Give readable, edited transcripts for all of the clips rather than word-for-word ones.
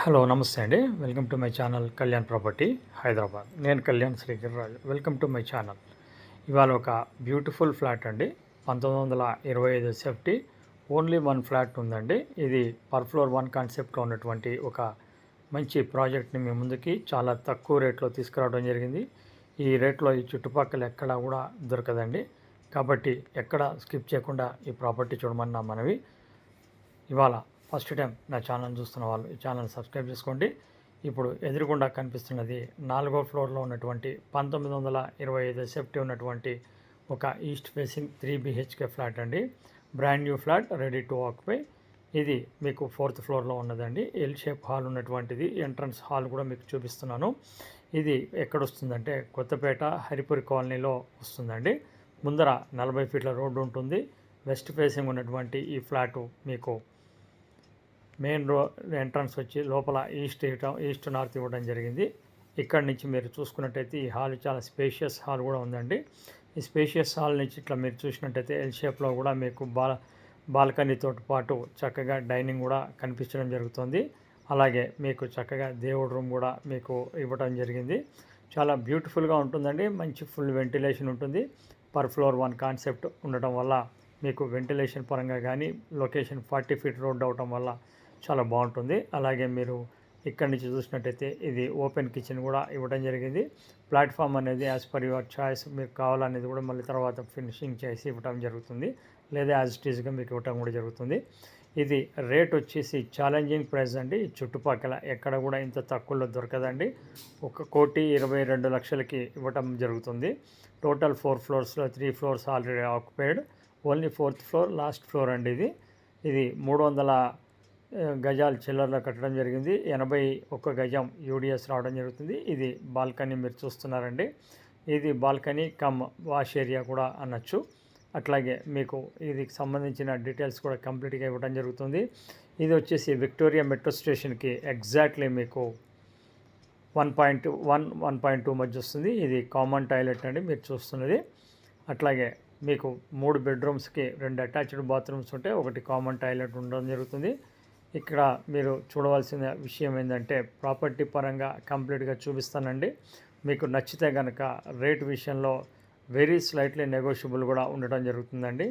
Hello నమస్తే అండి. Welcome to my channel Kalyan property Hyderabad. నేను Kalyan Srigiriraju. Welcome to my channel. ఇవాళ ఒక బ్యూటిఫుల్ ఫ్లాట్ అండి. 1925 సేఫ్టీ ఓన్లీ వన్ ఫ్లాట్ ఉందండి. ఇది పర్ ఫ్లోర్ వన్ కాన్సెప్ట్లో ఉన్నటువంటి ఒక మంచి ప్రాజెక్ట్ని మీ ముందుకి చాలా తక్కువ రేట్లో తీసుకురావడం జరిగింది. ఈ రేట్లో ఈ చుట్టుపక్కల ఎక్కడా కూడా దొరకదండి. కాబట్టి ఎక్కడ స్కిప్ చేయకుండా ఈ ప్రాపర్టీ చూడమని నా మనవి. ఇవాళ ఫస్ట్ టైం నా ఛానల్ చూస్తున్న వాళ్ళు ఈ ఛానల్ సబ్స్క్రైబ్ చేసుకోండి. ఇప్పుడు ఎదురుగుండా కనిపిస్తున్నది 4వ ఫ్లోర్లో ఉన్నటువంటి 1925 సేఫ్టీ ఉన్నటువంటి ఒక ఈస్ట్ ఫేసింగ్ 3 BHK ఫ్లాట్ అండి. Brand new flat, ready to occupy. ఇది మీకు 4th ఫ్లోర్లో ఉన్నదండి. ఎల్ షేప్ హాల్ ఉన్నటువంటిది. ఎంట్రన్స్ హాల్ కూడా మీకు చూపిస్తున్నాను. ఇది ఎక్కడ వస్తుందంటే కొత్తపేట హరిపురి కాలనీలో వస్తుందండి. ముందర 40 ఫీట్ల రోడ్డు ఉంటుంది. వెస్ట్ ఫేసింగ్ ఉన్నటువంటి ఈ ఫ్లాటు మీకు మెయిన్ ఎంట్రన్స్ వచ్చి లోపల ఈస్ట్ నార్త్ ఇవ్వడం జరిగింది. ఇక్కడ నుంచి మీరు చూసుకున్నట్టయితే ఈ హాల్ చాలా స్పేషియస్ హాల్ కూడా ఉందండి. ఈ స్పేషియస్ హాల్ నుంచి ఇట్లా మీరు చూసినట్టయితే ఎల్ షేప్లో కూడా మీకు బాల్కనీతో పాటు చక్కగా డైనింగ్ కూడా కనిపించడం జరుగుతుంది. అలాగే మీకు చక్కగా దేవుడి రూమ్ కూడా మీకు ఇవ్వడం జరిగింది. చాలా బ్యూటిఫుల్గా ఉంటుందండి. మంచి ఫుల్ వెంటిలేషన్ ఉంటుంది. పర్ ఫ్లోర్ వన్ కాన్సెప్ట్ ఉండటం వల్ల మీకు వెంటిలేషన్ పరంగా కానీ లొకేషన్ 40 ఫీట్ రోడ్ అవటం వల్ల చాలా బాగుంటుంది. అలాగే మీరు ఇక్కడి నుంచి చూసినట్టయితే ఇది ఓపెన్ కిచెన్ కూడా ఇవ్వడం జరిగింది. ప్లాట్ఫామ్ అనేది యాజ్ పర్ యువర్ చాయిస్ మీకు కావాలనేది కూడా మళ్ళీ తర్వాత ఫినిషింగ్ చేసి ఇవ్వడం జరుగుతుంది, లేదా యాజ్ ఇట్ ఈస్గా మీకు ఇవ్వటం కూడా జరుగుతుంది. ఇది రేట్ వచ్చేసి ఛాలెంజింగ్ ప్రైస్ అండి. చుట్టుపక్కల ఎక్కడ కూడా ఇంత తక్కువలో దొరకదండి. 1,22,00,000కి ఇవ్వటం జరుగుతుంది. Total 4 ఫ్లోర్స్లో 3 floors already occupied. Only 4th floor last floor అండి. ఇది 300 గజాలు చిల్లర్లో కట్టడం జరిగింది. 81 గజం యూడిఎస్ రావడం జరుగుతుంది. ఇది బాల్కనీ మీరు చూస్తున్నారండి. ఇది బాల్కనీ కమ్ వాష్ ఏరియా కూడా అనొచ్చు. అట్లాగే మీకు ఇది సంబంధించిన డీటెయిల్స్ కూడా కంప్లీట్గా ఇవ్వడం జరుగుతుంది. ఇది వచ్చేసి విక్టోరియా మెట్రో స్టేషన్కి ఎగ్జాక్ట్లీ మీకు 1.1, 1.2 మధ్య వస్తుంది. ఇది కామన్ టాయిలెట్ అండి మీరు చూస్తున్నది. అట్లాగే మీకు 3 బెడ్రూమ్స్కి 2 అటాచ్డ్ బాత్రూమ్స్ ఉంటే ఒకటి కామన్ టాయిలెట్ ఉండడం జరుగుతుంది. ఇక్కడ మీరు చూడవలసిన విషయం ఏంటంటే ప్రాపర్టీ పరంగా కంప్లీట్గా చూపిస్తానండి. మీకు నచ్చితే కనుక రేట్ విషయంలో వెరీ స్లైట్లీ నెగోషియబుల్ కూడా ఉండటం జరుగుతుందండి.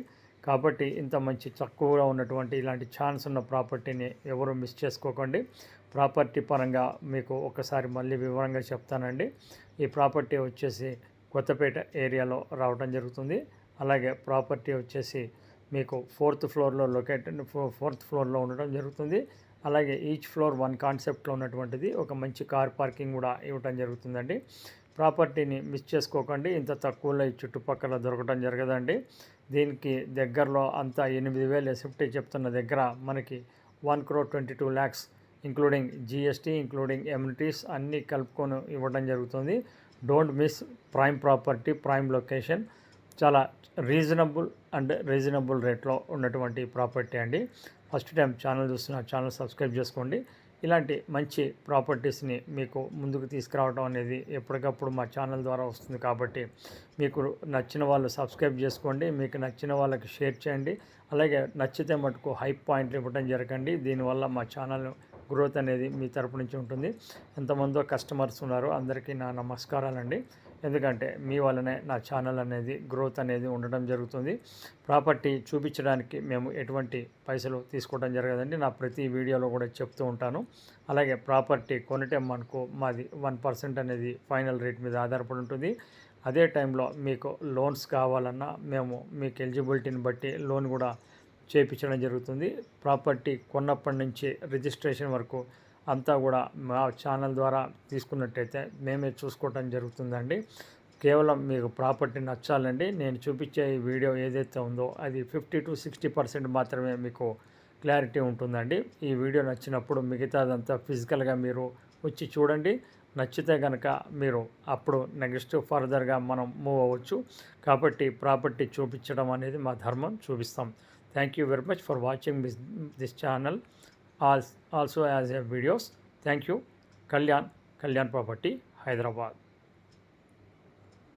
కాబట్టి ఇంత మంచి తక్కువగా ఉన్నటువంటి ఇలాంటి ఛాన్స్ ఉన్న ప్రాపర్టీని ఎవరు మిస్ చేసుకోకండి. ప్రాపర్టీ పరంగా మీకు ఒకసారి మళ్ళీ వివరంగా చెప్తానండి. ఈ ప్రాపర్టీ వచ్చేసి కొత్తపేట ఏరియాలో రావడం జరుగుతుంది. అలాగే ప్రాపర్టీ వచ్చేసి మీకు 4th ఫ్లోర్లో లొకేటెడ్ 4th ఫ్లోర్లో ఉండడం జరుగుతుంది. అలాగే ఈచ్ ఫ్లోర్ వన్ కాన్సెప్ట్లో ఉన్నటువంటిది ఒక మంచి కార్ పార్కింగ్ కూడా ఇవ్వడం జరుగుతుందండి. ప్రాపర్టీని మిస్ చేసుకోకండి. ఇంత తక్కువలో ఈ చుట్టుపక్కల దొరకడం జరగదండి. దీనికి దగ్గరలో అంతా 8,000 ఎస్ఎఫ్టీ చెప్తున్న దగ్గర మనకి 1,22,00,000 ఇంక్లూడింగ్ GST, ఇంక్లూడింగ్ ఎమ్యూనిటీస్ అన్నీ కలుపుకొని ఇవ్వడం జరుగుతుంది. Don't miss. Prime property, prime location, చాలా రీజనబుల్ రేట్లో ఉన్నటువంటి ప్రాపర్టీ అండి. ఫస్ట్ టైం ఛానల్ చూస్తున్న ఛానల్ సబ్స్క్రైబ్ చేసుకోండి. ఇలాంటి మంచి ప్రాపర్టీస్ని మీకు ముందుకు తీసుకురావడం అనేది ఎప్పటికప్పుడు మా ఛానల్ ద్వారా వస్తుంది. కాబట్టి మీకు నచ్చిన వాళ్ళు సబ్స్క్రైబ్ చేసుకోండి. మీకు నచ్చిన వాళ్ళకి షేర్ చేయండి. అలాగే నచ్చితే మటుకు హైప్ పాయింట్లు ఇవ్వడం జరగండి. దీనివల్ల మా ఛానల్ గ్రోత్ అనేది మీ తరపు నుంచి ఉంటుంది. ఎంతమందో కస్టమర్స్ ఉన్నారు, అందరికీ నా నమస్కారాలండి. ఎందుకంటే మీ వల్లనే నా ఛానల్ అనేది గ్రోత్ అనేది ఉండడం జరుగుతుంది. ప్రాపర్టీ చూపించడానికి మేము ఎటువంటి పైసలు తీసుకోవడం జరగదండి. నా ప్రతి వీడియోలో కూడా చెప్తూ ఉంటాను. అలాగే ప్రాపర్టీ కొనటం మనకు మాది 1% అనేది ఫైనల్ రేట్ మీద ఆధారపడి ఉంటుంది. అదే టైంలో మీకు లోన్స్ కావాలన్నా మేము మీకు ఎలిజిబిలిటీని బట్టి లోన్ కూడా చేయించడం జరుగుతుంది. ప్రాపర్టీ కొన్నప్పటి నుంచి రిజిస్ట్రేషన్ వరకు అంతా కూడా మా ఛానల్ ద్వారా తీసుకున్నట్టయితే మేమే చూసుకోవటం జరుగుతుందండి. కేవలం మీకు ప్రాపర్టీ నచ్చాలండి. నేను చూపించే ఈ వీడియో ఏదైతే ఉందో అది 50 to 60% మాత్రమే మీకు క్లారిటీ ఉంటుందండి. ఈ వీడియో నచ్చినప్పుడు మిగతాదంతా ఫిజికల్గా మీరు వచ్చి చూడండి. నచ్చితే కనుక మీరు అప్పుడు నెక్స్ట్ ఫర్దర్గా మనం మూవ్ అవ్వచ్చు. కాబట్టి ప్రాపర్టీ చూపించడం అనేది మా ధర్మం, చూపిస్తాం. Thank you very much for watching this channel also as a videos. Thank you. Kalyan Property, Hyderabad.